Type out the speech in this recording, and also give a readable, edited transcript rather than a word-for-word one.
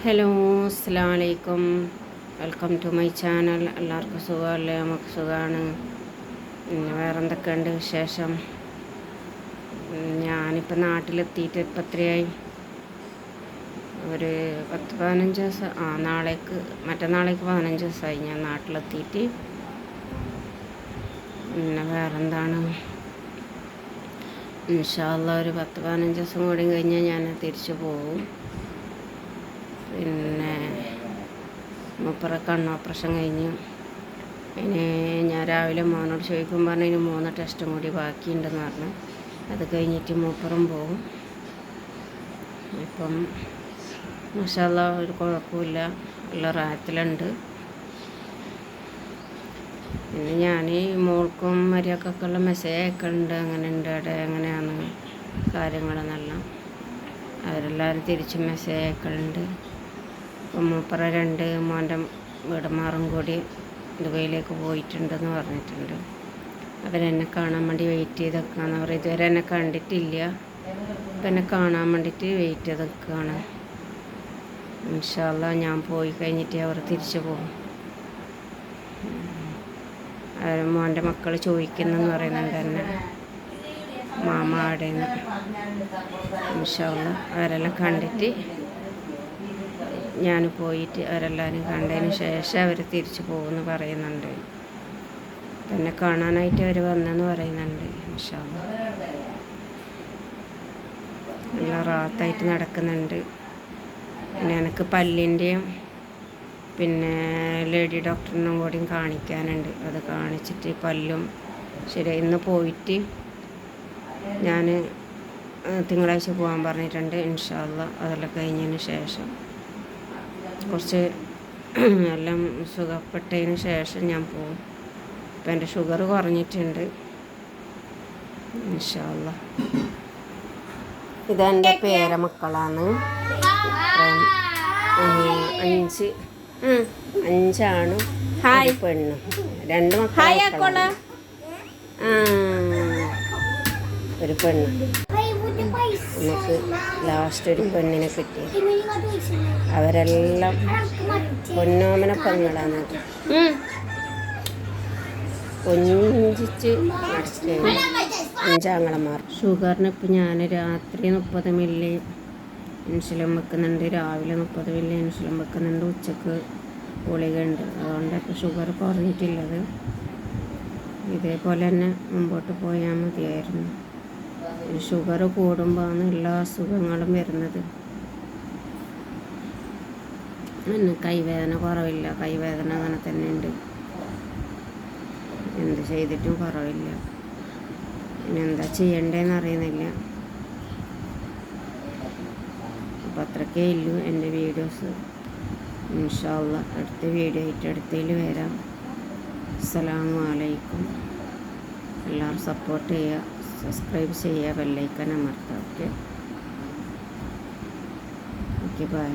Hello, അസ്സലാമു അലൈക്കും. Welcome to my channel. എല്ലാവർക്കും സുഖമല്ലേ? നമുക്ക് സുഖമാണ്. പിന്നെ വേറെ എന്തൊക്കെയുണ്ട് വിശേഷം? ഞാനിപ്പോൾ നാട്ടിലെത്തിയിട്ട് ഇപ്പം എത്രയായി? ഒരു 10-15 ദിവസം. മറ്റന്നാളേക്ക് 15 ദിവസമായി ഞാൻ നാട്ടിലെത്തിയിട്ട്. പിന്നെ വേറെന്താണ്, ഇൻഷാ അല്ലാഹ് ഒരു 10-15 ദിവസം കൂടി കഴിഞ്ഞാൽ ഞാൻ തിരിച്ചു പോകും. പിന്നെ മൂപ്പറ കണ്ണ് ഓപ്പറേഷൻ കഴിഞ്ഞു. അതിന് ഞാൻ രാവിലെ മോനോട് ചോദിക്കുമ്പോൾ പറഞ്ഞു ഇനി 3 ടെസ്റ്റും കൂടി ബാക്കിയുണ്ടെന്ന് പറഞ്ഞു. അത് കഴിഞ്ഞിട്ട് മൂപ്പറും പോകും. ഇപ്പം മാഷാ അല്ലാഹ് ഒരു കുഴപ്പമില്ല, നല്ല റാഹത്തിലുണ്ട്. പിന്നെ ഞാൻ മോൾക്കും മരിയക്കൊക്കെയുള്ള മെസ്സേജ് അയക്കലുണ്ട്, അങ്ങനെ ഉണ്ട് അവിടെ എങ്ങനെയാണ് കാര്യങ്ങളെന്നെല്ലാം. അവരെല്ലാവരും തിരിച്ച് മെസ്സേജ് അയക്കലുണ്ട്. അപ്പം മൂപ്പറ 2 മോൻ്റെ വീടന്മാരും കൂടി ദുബൈയിലേക്ക് പോയിട്ടുണ്ടെന്ന് പറഞ്ഞിട്ടുണ്ട്. അവരെന്നെ കാണാൻ വേണ്ടി വെയിറ്റ് ചെയ്ത് നിൽക്കുകയെന്ന് പറയും. ഇതുവരെ എന്നെ കണ്ടിട്ടില്ല, അപ്പം എന്നെ കാണാൻ വേണ്ടിയിട്ട് വെയിറ്റ് ചെയ്ത് നിൽക്കുകയാണ്. ഇൻഷാ അല്ലാഹ് ഞാൻ പോയി കഴിഞ്ഞിട്ട് അവർ തിരിച്ചു പോകും. മോൻ്റെ മക്കൾ ചോദിക്കുന്നെന്ന് പറയുന്നുണ്ട് എന്നെ, മാമ അവിടെയെന്ന്. ഇൻഷാ അല്ലാഹ് അവരെല്ലാം കണ്ടിട്ട് ഞാൻ പോയിട്ട് അവരെല്ലാവരും കണ്ടതിന് ശേഷം അവർ തിരിച്ചു പോകുമെന്ന് പറയുന്നുണ്ട്. എന്നെ കാണാനായിട്ട് അവർ വന്നെന്ന് പറയുന്നുണ്ട്. ഇൻഷാ അല്ലാഹ് നല്ല റാഹത്തായിട്ട് നടക്കുന്നുണ്ട്. പിന്നെ എനിക്ക് പല്ലിൻ്റെയും പിന്നെ ലേഡി ഡോക്ടറിനും കൂടിയും കാണിക്കാനുണ്ട്. അത് കാണിച്ചിട്ട് പല്ലും ശരി ഇന്ന് പോയിട്ട് ഞാൻ തിങ്കളാഴ്ച പോകാൻ പറഞ്ഞിട്ടുണ്ട്. ഇൻഷാ അല്ലാഹ് അതെല്ലാം കഴിഞ്ഞതിന് ശേഷം കുറച്ച് എല്ലാം സുഖപ്പെട്ടതിന് ശേഷം ഞാൻ പോകും. ഇപ്പം എൻ്റെ ഷുഗർ കുറഞ്ഞിട്ടുണ്ട്. ഇൻഷാ അല്ലാഹ് ഇതെൻ്റെ പേരമക്കളാണ്. 5 ആണും 1 പെണ്ണും. 2 മക്കളാണ്, ഒരു പെണ്ണ്. നമുക്ക് ലാസ്റ്റ് ഒരു പെണ്ണിനെ കിട്ടി. അവരെല്ലാം പൊന്നോമന പെങ്ങളാണ്. കൊഞ്ചിച്ച് നടക്കുകയാണ് 5 ആങ്ങളമാർ. ഷുഗറിന് ഇപ്പം ഞാൻ രാത്രി 30 മില്ലി ഇൻസുലിൻ വെക്കുന്നുണ്ട്, രാവിലെ 30 മില്ലി ഇൻസുലിൻ വെക്കുന്നുണ്ട്, ഉച്ചക്ക് ഗുളിക ഉണ്ട്. അതുകൊണ്ട് ഇപ്പോൾ ഷുഗർ കുറഞ്ഞിട്ടുള്ളത്. ഇതേപോലെ തന്നെ മുമ്പോട്ട് പോയാൽ മതിയായിരുന്നു. ഷുഗർ കൂടുമ്പോഴാണ് എല്ലാ അസുഖങ്ങളും വരുന്നത്. പിന്നെ കൈവേദന കുറവില്ല, കൈവേദന അങ്ങനെ തന്നെ ഉണ്ട്, എന്ത് ചെയ്തിട്ടും കുറവില്ല. പിന്നെ എന്താ ചെയ്യണ്ടേന്ന് അറിയുന്നില്ല. അപ്പം അത്രക്കേ ഉള്ളൂ എൻ്റെ വീഡിയോസ്. ഇൻഷാ അല്ലാഹ് അടുത്ത വീഡിയോ ആയിട്ട് അടുത്തതിൽ വരാം. അസ്സലാമു അലൈക്കും. എല്ലാവരും സപ്പോർട്ട് ചെയ്യുക, സബ്സ്ക്രൈബ് ചെയ്യുക, ബെല്ലൈക്കൻ അമർത്തുക. Okay, by.